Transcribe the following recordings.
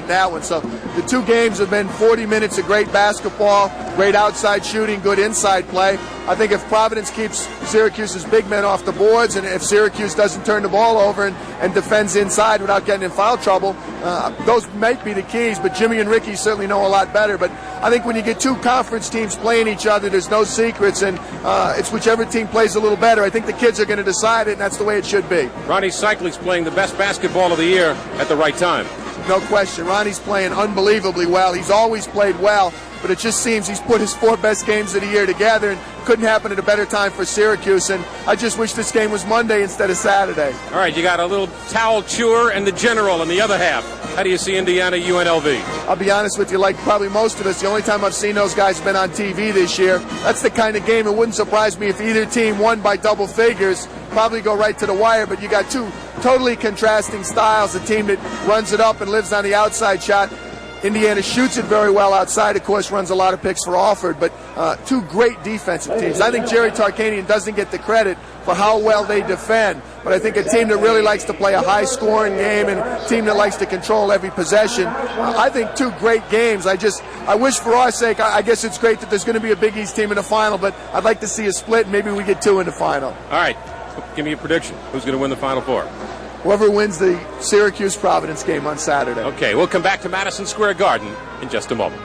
that one. So the two games have been 40 minutes of great basketball, great outside shooting, good inside play. I think if Providence keeps Syracuse's big men off the boards, and if Syracuse doesn't turn the ball over and defends inside without getting in foul trouble, those might be the keys. But Jimmy and Ricky certainly know a lot better. But I think when you get two conference teams playing each other, there's no secrets, and it's whichever team plays a little better. I think the kids are going to decide it, and that's the way it should be. Ronnie Cyclic's playing the best basketball of the year at the right time. No question. Ronnie's playing unbelievably well. He's always played well, but it just seems he's put his four best games of the year together, and couldn't happen at a better time for Syracuse. And I just wish this game was Monday instead of Saturday. All right, you got a little towel chewer and the general in the other half. How do you see Indiana UNLV? I'll be honest with you, like probably most of us, the only time I've seen those guys been on TV this year. That's the kind of game. It wouldn't surprise me if either team won by double figures. Probably go right to the wire, but you got two totally contrasting styles. A team that runs it up and lives on the outside shot. Indiana shoots it very well outside, of course, runs a lot of picks for Alford, but two great defensive teams. I think Jerry Tarkanian doesn't get the credit for how well they defend, but I think a team that really likes to play a high-scoring game and a team that likes to control every possession. I think two great games. I wish for our sake, I guess it's great that there's going to be a Big East team in the final, but I'd like to see a split, and maybe we get two in the final. All right, give me a prediction. Who's going to win the Final Four? Whoever wins the Syracuse-Providence game on Saturday. Okay, we'll come back to Madison Square Garden in just a moment.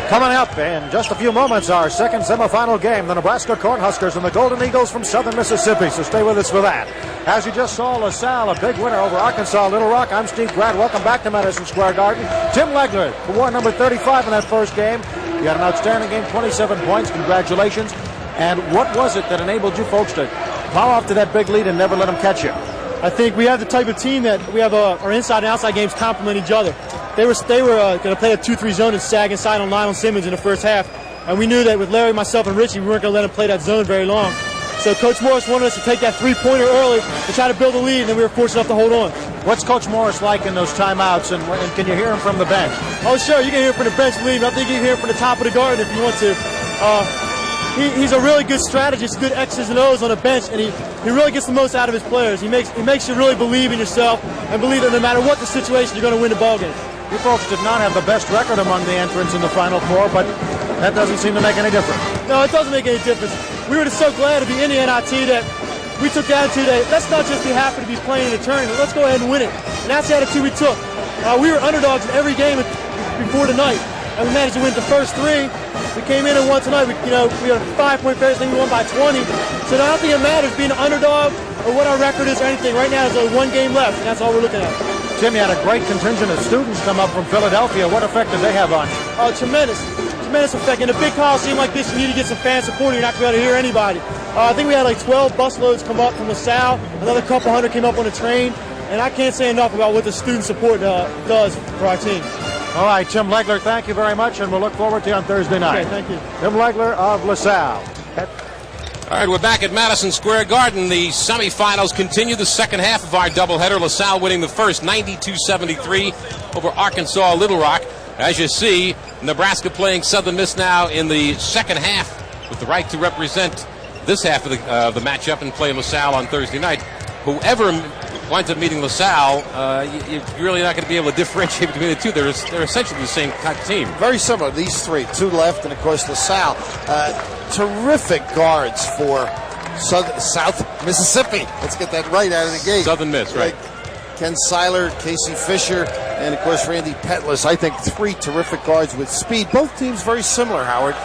Coming up in just a few moments, our second semifinal game, the Nebraska Cornhuskers and the Golden Eagles from Southern Mississippi. So stay with us for that. As you just saw, LaSalle, a big winner over Arkansas Little Rock. I'm Steve Grant. Welcome back to Madison Square Garden. Tim Legler wore number 35 in that first game. You had an outstanding game, 27 points. Congratulations. And what was it that enabled you folks to plow off to that big lead and never let them catch you? I think we have the type of team that we have our inside and outside games complement each other. They were going to play a 2-3 zone and sag inside on Lionel Simmons in the first half. And we knew that with Larry, myself, and Richie, we weren't going to let them play that zone very long. So Coach Morris wanted us to take that three-pointer early to try to build a lead, and then we were fortunate enough to hold on. What's Coach Morris like in those timeouts, and can you hear him from the bench? Oh, sure. You can hear him from the bench, believe me. I think you can hear him from the top of the garden if you want to. He's a really good strategist, good X's and O's on the bench, and he really gets the most out of his players. He makes you really believe in yourself and believe that no matter what the situation, you're going to win the ball game. You folks did not have the best record among the entrants in the Final Four, but that doesn't seem to make any difference. No, it doesn't make any difference. We were just so glad to be in the NIT that we took the attitude that let's not just be happy to be playing in the tournament, let's go ahead and win it. And that's the attitude we took. We were underdogs in every game before tonight, and we managed to win the first three. We came in and won tonight. We had a 5-point favorite, then we won by 20. So I don't think it matters being an underdog or what our record is or anything. Right now, there's only one game left, and that's all we're looking at. Jim, you had a great contingent of students come up from Philadelphia. What effect did they have on you? Oh, tremendous effect. In a big coliseum like this, you need to get some fan support. You're not going to be able to hear anybody. I think we had like 12 busloads come up from LaSalle. Another couple hundred came up on the train. And I can't say enough about what the student support does for our team. All right, Tim Legler, thank you very much, and we'll look forward to you on Thursday night. Okay, thank you. Tim Legler of LaSalle. All right, we're back at Madison Square Garden. The semifinals continue the second half of our doubleheader. LaSalle winning the first 92-73 over Arkansas Little Rock. As you see, Nebraska playing Southern Miss now in the second half with the right to represent this half of the matchup and play LaSalle on Thursday night. Whoever winds up meeting LaSalle, you're really not going to be able to differentiate between the two. They're essentially the same type of team. Very similar, these three. Two left, and of course LaSalle. Terrific guards for South Mississippi. Let's get that right out of the gate. Southern Miss, right. Ken Seiler, Casey Fisher, and of course Randy Petlis. I think three terrific guards with speed. Both teams very similar, Howard.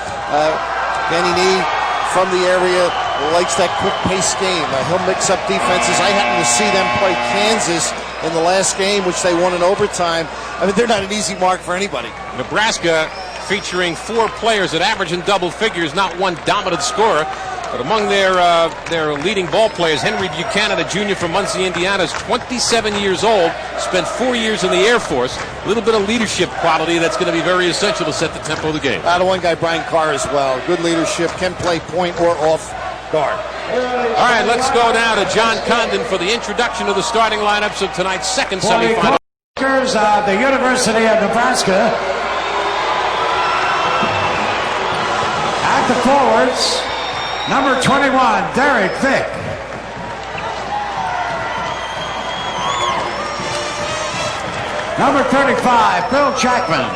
Danny Nee from the area likes that quick-paced game. He'll mix up defenses. I happened to see them play Kansas in the last game, which they won in overtime. I mean, they're not an easy mark for anybody. Nebraska featuring four players that average in double figures, not one dominant scorer. But among their leading ball players, Henry Buchanan, a junior from Muncie, Indiana, is 27 years old, spent 4 years in the Air Force. A little bit of leadership quality that's going to be very essential to set the tempo of the game. The one guy, Brian Carr, as well. Good leadership, can play point or off guard. All right, let's go now to John Condon for the introduction of the starting lineups of tonight's second semifinal. The University of Nebraska. At the forwards, number 21, Derek Vick. Number 35, Bill Jackman.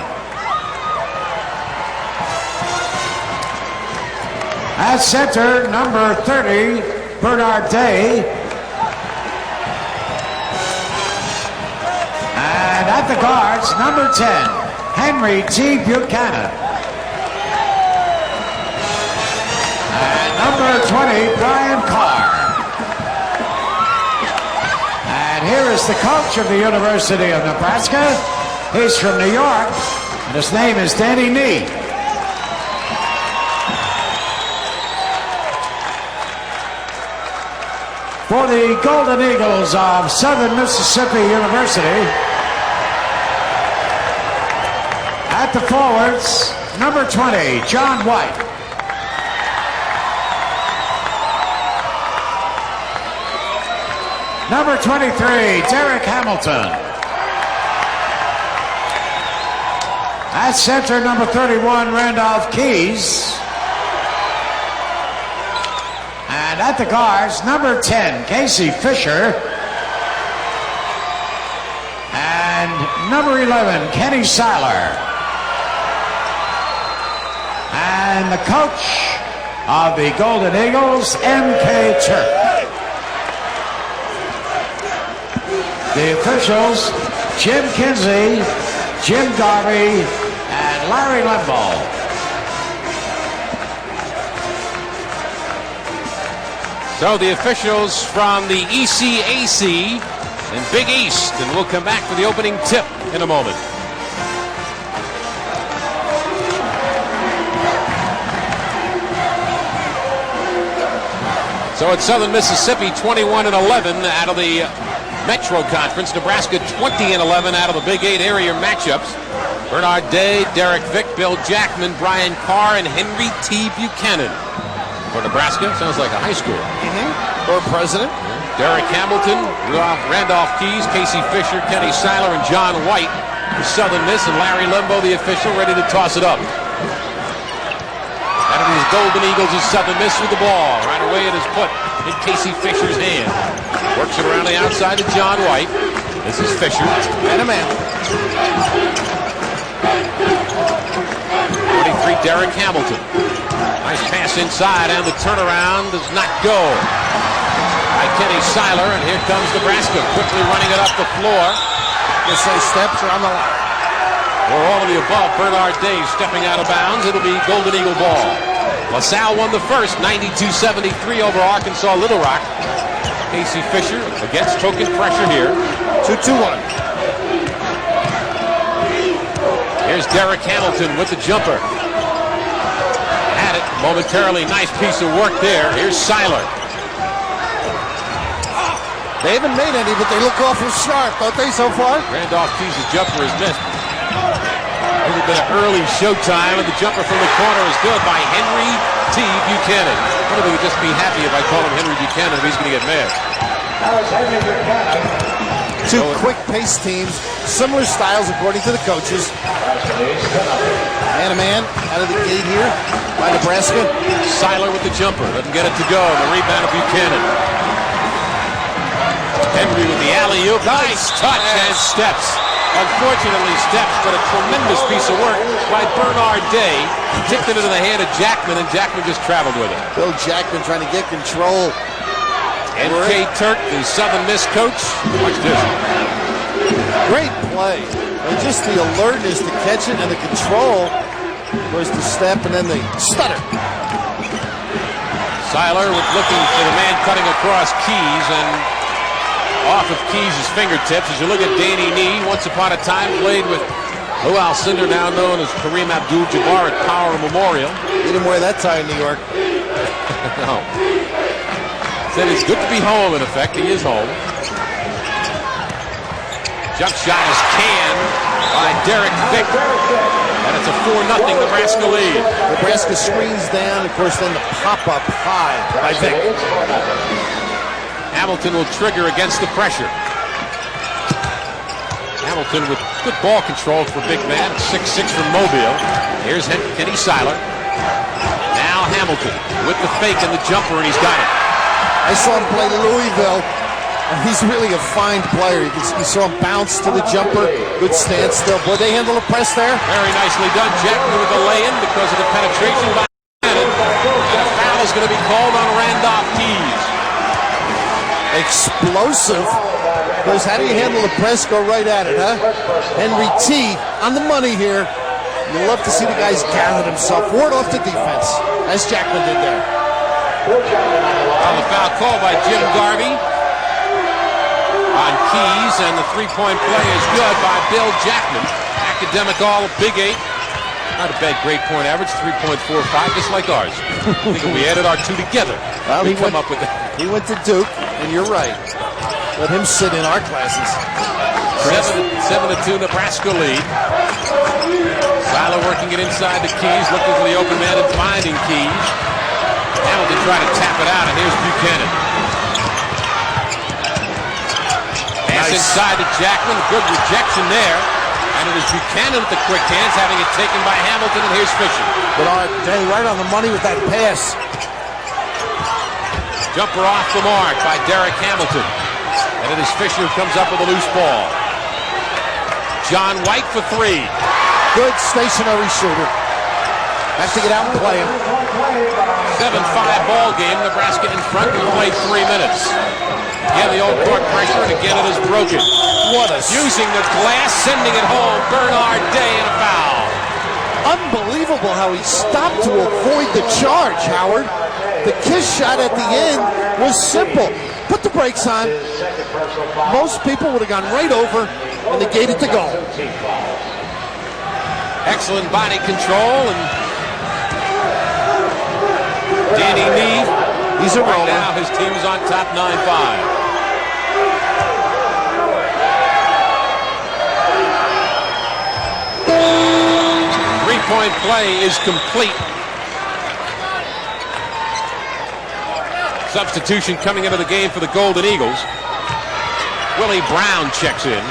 At center, number 30, Bernard Day. And at the guards, number 10, Henry T. Buchanan. And number 20, Brian Carr. And here is the coach of the University of Nebraska. He's from New York, and his name is Danny Nee. For the Golden Eagles of Southern Mississippi University, at the forwards, number 20, John White. Number 23, Derek Hamilton. At center, number 31, Randolph Keys. And at the guards, number 10, Casey Fisher. And number 11, Kenny Salle. And the coach of the Golden Eagles, M.K. Turk. The officials, Jim Kinsey, Jim Garvey, and Larry Lembo. So the officials from the ECAC and Big East, and we'll come back for the opening tip in a moment. So at Southern Mississippi, 21-11 out of the Metro Conference. Nebraska 20-11 out of the Big 8 area matchups. Bernard Day, Derek Vick, Bill Jackman, Brian Carr, and Henry T. Buchanan. For Nebraska, sounds like a high school. Or president. Derek Hamilton, Randolph Keys, Casey Fisher, Kenny Salle, and John White. For Southern Miss, and Larry Lembo, the official, ready to toss it up. Out of these Golden Eagles is Southern Miss with the ball. Right away it is put in Casey Fisher's hand. Works it around the outside to John White. This is Fisher. And a man. 23, Derek Hamilton. Nice pass inside, and the turnaround does not go. By Kenny Salle, and here comes Nebraska, quickly running it up the floor. Guess they steps are on the line. Or all of the above, Bernard Day stepping out of bounds. It'll be Golden Eagle ball. LaSalle won the first, 92-73 over Arkansas Little Rock. Casey Fisher against token pressure here. 2-2-1. Here's Derek Hamilton with the jumper. Had it momentarily. Nice piece of work there. Here's Salle. They haven't made any, but they look awful sharp, don't they, so far? Randolph Keys' jumper is missed. It would have been an early showtime, and the jumper from the corner is good by Henry T. Buchanan. One of them would just be happy if I call him Henry Buchanan if he's going to get mad. Two quick-paced teams, similar styles according to the coaches. Man-to-man out of the gate here by Nebraska. Salle with the jumper, doesn't get it to go. The rebound of Buchanan. Henry with the alley-oop. Nice touch and steps. Unfortunately steps, but a tremendous piece of work by Bernard Day. Tipped it into the hand of Jackman, and Jackman just traveled with it. Bill Jackman trying to get control. N.K. Turk, the Southern Miss coach. Watch this. Great play. And just the alertness to catch it and the control was the step and then the stutter. Salle with looking for the man cutting across Keys and off of Keys' fingertips. As you look at Danny Nee, once upon a time played with Lou Alcindor, now known as Kareem Abdul-Jabbar at Power Memorial. He didn't wear that tie in New York. No. Said it's good to be home, in effect. He is home. Jump shot is canned by Derek Vick. And it's a 4-0 Nebraska lead. Nebraska screens down, of course, then the pop-up high by Vick. Hamilton will trigger against the pressure. Hamilton with good ball control for big man, 6'6" from Mobile. Here's Kenny Salle. Now Hamilton with the fake and the jumper, and he's got it. I saw him play Louisville. And he's really a fine player. You saw him bounce to the jumper. Good stance still. Boy, they handle the press there. Very nicely done. Jackman with the lay-in because of the penetration by Cannon. And a foul is going to be called on Randolph Keys. Explosive. Because how do you handle the press? Go right at it, huh? Henry T on the money here. You'll love to see the guys gather himself. Ward off the defense, as Jackman did there. On the foul call by Jim Garvey on Keys, and the three-point play is good by Bill Jackman. Academic all, Big 8. Not a bad grade point average, 3.45, just like ours. I think if we added our two together, we'd come up with that. He went to Duke, and you're right. Let him sit in our classes. 7-2 Nebraska lead. Salle working it inside to Keys, looking for the open man and finding Keys. Hamilton trying to tap it out, and here's Buchanan. Pass inside to Jackman, good rejection there. And it is Buchanan with the quick hands, having it taken by Hamilton, and here's Fisher. But Danny, right on the money with that pass. Jumper off the mark by Derek Hamilton. And it is Fisher who comes up with a loose ball. John White for three. Good stationary shooter. Has to get out and play him. 7-5 ball game. Nebraska in front. We played 3 minutes. Again, the old court pressure, and again it is broken. What a... Using the glass, sending it home. Bernard Day and a foul. Unbelievable how he stopped to avoid the charge, Howard. The kiss shot at the end was simple. Put the brakes on. Most people would have gone right over and negated the goal. Excellent body control, and Danny Nee. He's a roller. Right now his team is on top 9-5. Three-point play is complete. Substitution coming into the game for the Golden Eagles. Willie Brown checks in.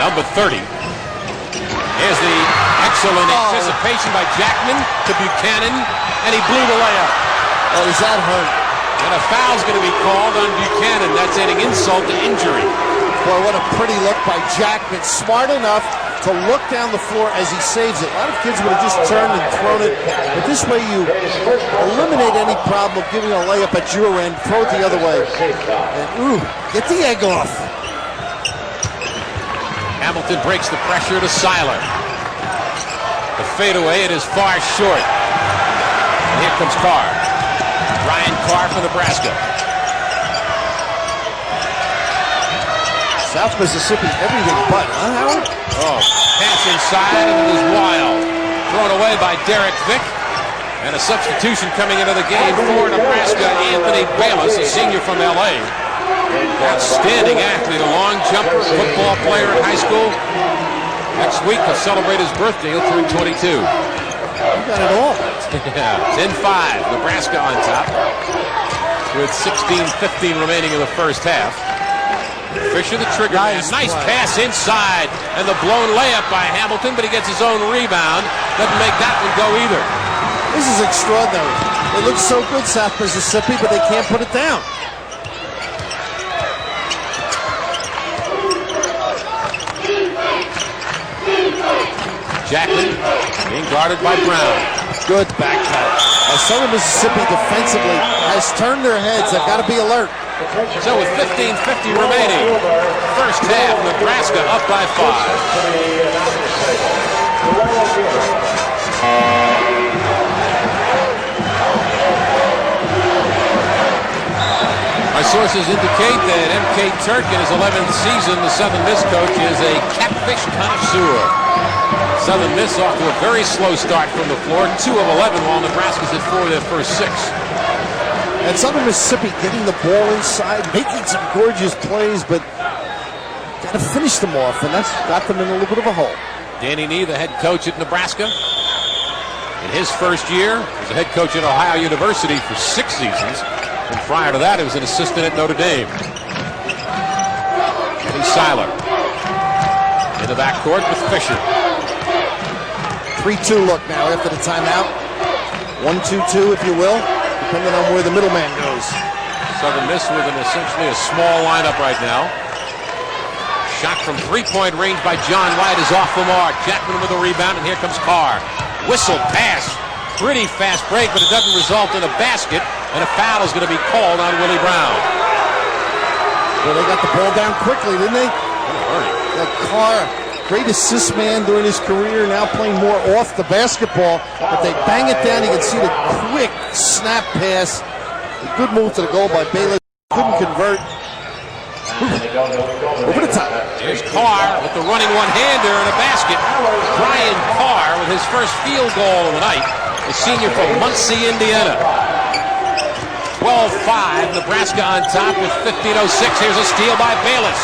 Number 30. Here's the excellent anticipation by Jackman to Buchanan, and he blew the layup. Oh, is that hurt? And a foul's going to be called on Buchanan. That's adding insult to injury. Boy, what a pretty look by Jackman. Smart enough to look down the floor as he saves it. A lot of kids would have just turned and thrown it. But this way you eliminate any problem of giving a layup at your end, throw it the other way. And, ooh, get the egg off. Hamilton breaks the pressure to Seiler. The fadeaway, it is far short. And here comes Tarr. Ryan Carr for Nebraska. South Mississippi, everything but, huh, Howard? Oh, pass inside, and it is wild. Thrown away by Derek Vick. And a substitution coming into the game for Nebraska, Anthony Bayless, a senior from L.A. Outstanding athlete, a long jumper, football player in high school. Next week, he'll celebrate his birthday. He'll turn 22. You got it all. Yeah, 10-5, Nebraska on top with 16:15 remaining in the first half. Fisher, the trigger man. Nice pass inside, and the blown layup by Hamilton, but he gets his own rebound. Doesn't make that one go either. This is extraordinary. It looks so good, South Mississippi, but they can't put it down. Jackman being guarded by Brown. Good back cut. Southern Mississippi defensively has turned their heads. They've got to be alert. So with 15:50 remaining, first half, Nebraska up by 5. Our sources indicate that M.K. Turk in his 11th season, the Southern Miss coach, is a catfish connoisseur. Southern Miss off to a very slow start from the floor, 2 of 11, while Nebraska's at 4 of their first 6. And Southern Mississippi getting the ball inside, making some gorgeous plays, but got to finish them off, and that's got them in a little bit of a hole. Danny Nee, the head coach at Nebraska. In his first year, as a head coach at Ohio University for 6 seasons. And prior to that, he was an assistant at Notre Dame. Eddie Seiler in the backcourt with Fisher. 3-2 look now after the timeout. 1-2-2, if you will, depending on where the middleman goes. Southern Miss with essentially a small lineup right now. Shot from three-point range by John White is off the mark. Jackman with a rebound, and here comes Tarr. Whistle pass. Pretty fast break, but it doesn't result in a basket, and a foul is going to be called on Willie Brown. Well, they got the ball down quickly, didn't they? Tarr, great assist man during his career, now playing more off the basketball, but they bang it down. You can see the quick snap pass. A good move to the goal by Bayless. Couldn't convert. Over the top. Here's Tarr with the running one-hander and a basket. Brian Tarr with his first field goal of the night. The senior from Muncie, Indiana. 12-5, Nebraska on top with 15:06. Here's a steal by Bayless.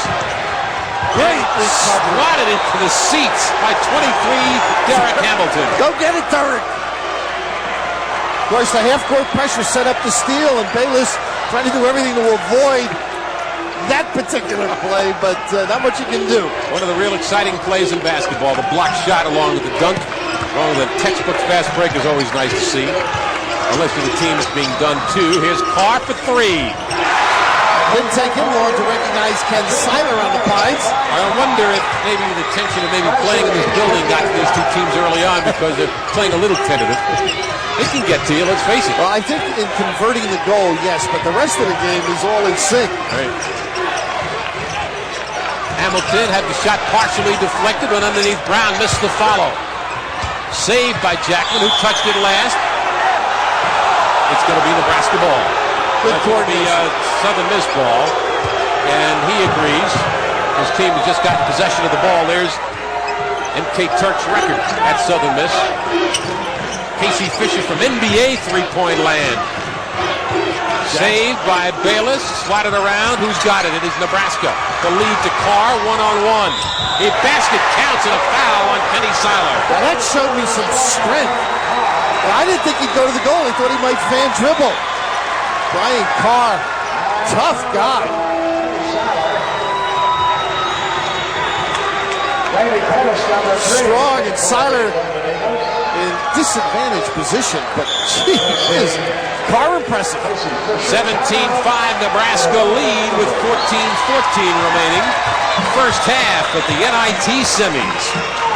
Great, swatted into the seats by 23, Derek Hamilton. Go get it, Derek. Of course, the half-court pressure set up the steal, and Bayless trying to do everything to avoid that particular play, but not much you can do. One of the real exciting plays in basketball, the block shot along with the dunk, along with the textbook fast break is always nice to see. Unless you're the team that's being done too. Here's Tarr for three. Didn't take him long to recognize Ken Seiler on the Pines. I wonder if maybe the tension of maybe playing in this building got to these two teams early on because they're playing a little tentative. They can get to you, let's face it. Well, I think in converting the goal, yes, but the rest of the game is all in sync. Right. Hamilton had the shot partially deflected, but underneath Brown missed the follow. Saved by Jackman, who touched it last. It's going to be Nebraska ball. Good coordination. Southern Miss ball, and he agrees. His team has just gotten possession of the ball. There's MK Turk's record at Southern Miss. Casey Fisher from NBA three-point land. Saved by Bayless, slotted around. Who's got it? It is Nebraska. The lead to Tarr, one-on-one. A basket counts and a foul on Kenny Seiler. Now that showed me some strength. I didn't think he'd go to the goal. I thought he might fan dribble. Brian Tarr, tough guy. Strong, and Seiler in disadvantaged position, but gee whiz, Tarr impressive. 17-5, Nebraska lead with 14-14 remaining. First half at the NIT semis.